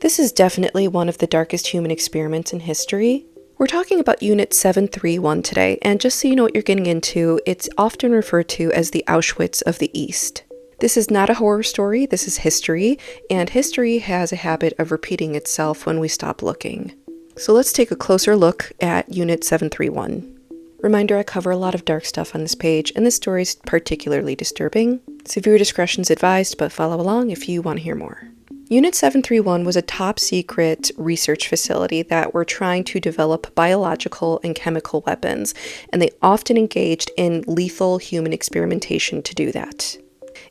This is definitely one of the darkest human experiments in history. We're talking about Unit 731 today, and just so you know what you're getting into, it's often referred to as the Auschwitz of the East. This is not a horror story, this is history, and history has a habit of repeating itself when we stop looking. So let's take a closer look at Unit 731. Reminder, I cover a lot of dark stuff on this page, and this story is particularly disturbing. Severe discretion is advised, but follow along if you want to hear more. Unit 731 was a top-secret research facility that were trying to develop biological and chemical weapons, and they often engaged in lethal human experimentation to do that.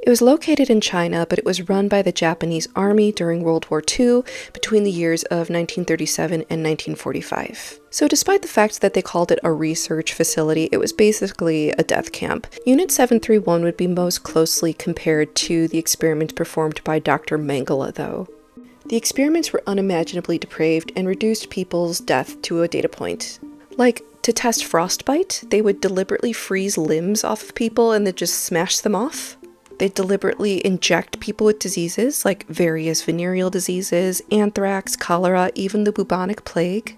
It was located in China, but it was run by the Japanese Army during World War II between the years of 1937 and 1945. So despite the fact that they called it a research facility, it was basically a death camp. Unit 731 would be most closely compared to the experiments performed by Dr. Mengele, though. The experiments were unimaginably depraved and reduced people's death to a data point. Like, to test frostbite, they would deliberately freeze limbs off of people and then just smash them off. They deliberately inject people with diseases like various venereal diseases, anthrax, cholera, even the bubonic plague.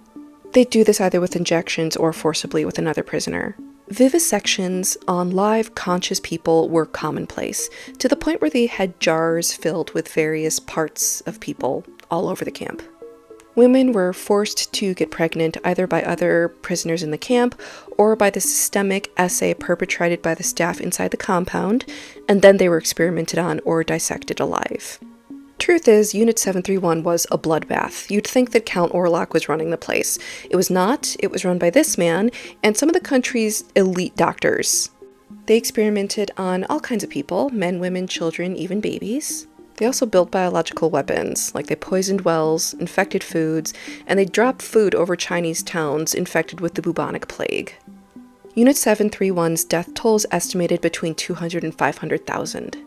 They'd do this either with injections or forcibly with another prisoner. Vivisections on live, conscious people were commonplace, to the point where they had jars filled with various parts of people all over the camp. Women were forced to get pregnant either by other prisoners in the camp or by the systemic assay perpetrated by the staff inside the compound, and then they were experimented on or dissected alive. Truth is, Unit 731 was a bloodbath. You'd think that Count Orlok was running the place. It was not. It was run by this man and some of the country's elite doctors. They experimented on all kinds of people, men, women, children, even babies. They also built biological weapons, like they poisoned wells, infected foods, and they dropped food over Chinese towns infected with the bubonic plague. Unit 731's death toll is estimated between 200 and 500,000.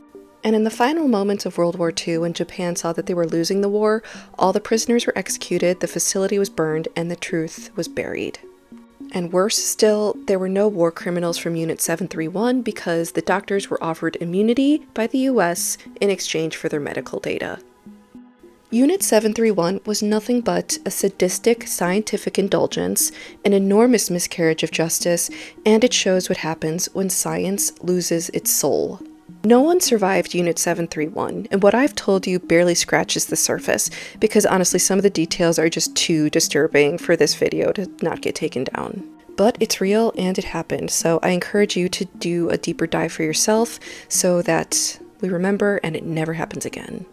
And in the final moments of World War II, when Japan saw that they were losing the war, all the prisoners were executed, the facility was burned, and the truth was buried. And worse still, there were no war criminals from Unit 731 because the doctors were offered immunity by the US in exchange for their medical data. Unit 731 was nothing but a sadistic scientific indulgence, an enormous miscarriage of justice, and it shows what happens when science loses its soul. No one survived Unit 731, and what I've told you barely scratches the surface, because honestly some of the details are just too disturbing for this video to not get taken down. But it's real and it happened, so I encourage you to do a deeper dive for yourself so that we remember and it never happens again.